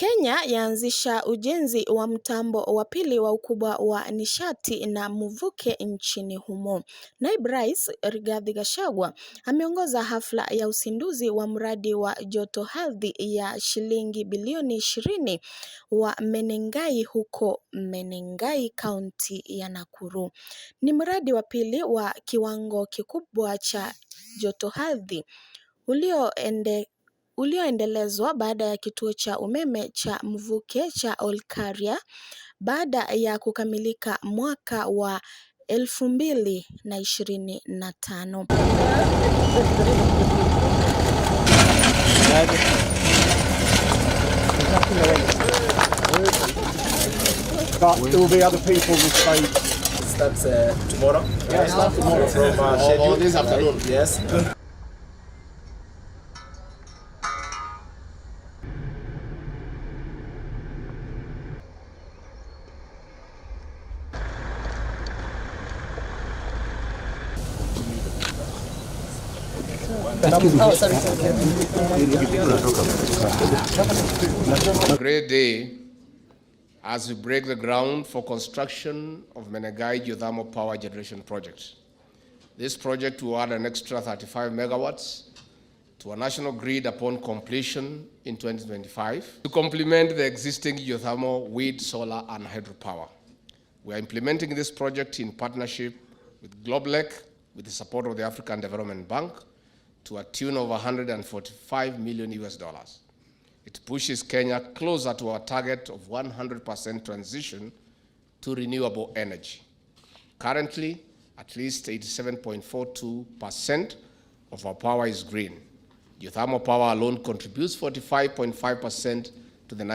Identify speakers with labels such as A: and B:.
A: Kenya yaanzisha ujenzi wa mtambo wa pili wa ukubwa wa nishati na mvuke nchini humo. Naibu Rais Rigathi Gachagua ameongoza hafla ya uzinduzi wa mradi wa joto ardhi ya shilingi bilioni 20 wa Menengai huko Menengai, kaunti ya Nakuru. Ni mradi wa pili wa kiwango kikubwa cha joto ardhi ulioendelezwa baada ya kituo cha umeme cha mvuke cha Olkaria baada ya kukamilika mwaka wa 2025.
B: But there will be other people with spades.
C: Starts tomorrow.
B: Yeah, starts tomorrow.
C: From schedule this afternoon. Yes.
D: Great day as we break the ground for construction of Menengai geothermal power generation project. This project will add an extra 35 megawatts to our national grid upon completion in 2025 to complement the existing geothermal, wind, solar, and hydropower. We are implementing this project in partnership with Globelec with the support of the African Development Bank to a tune of $145 million. It pushes Kenya closer to our target of 100% transition to renewable energy. Currently, at least 87.42% of our power is green. Geothermal power alone contributes 45.5%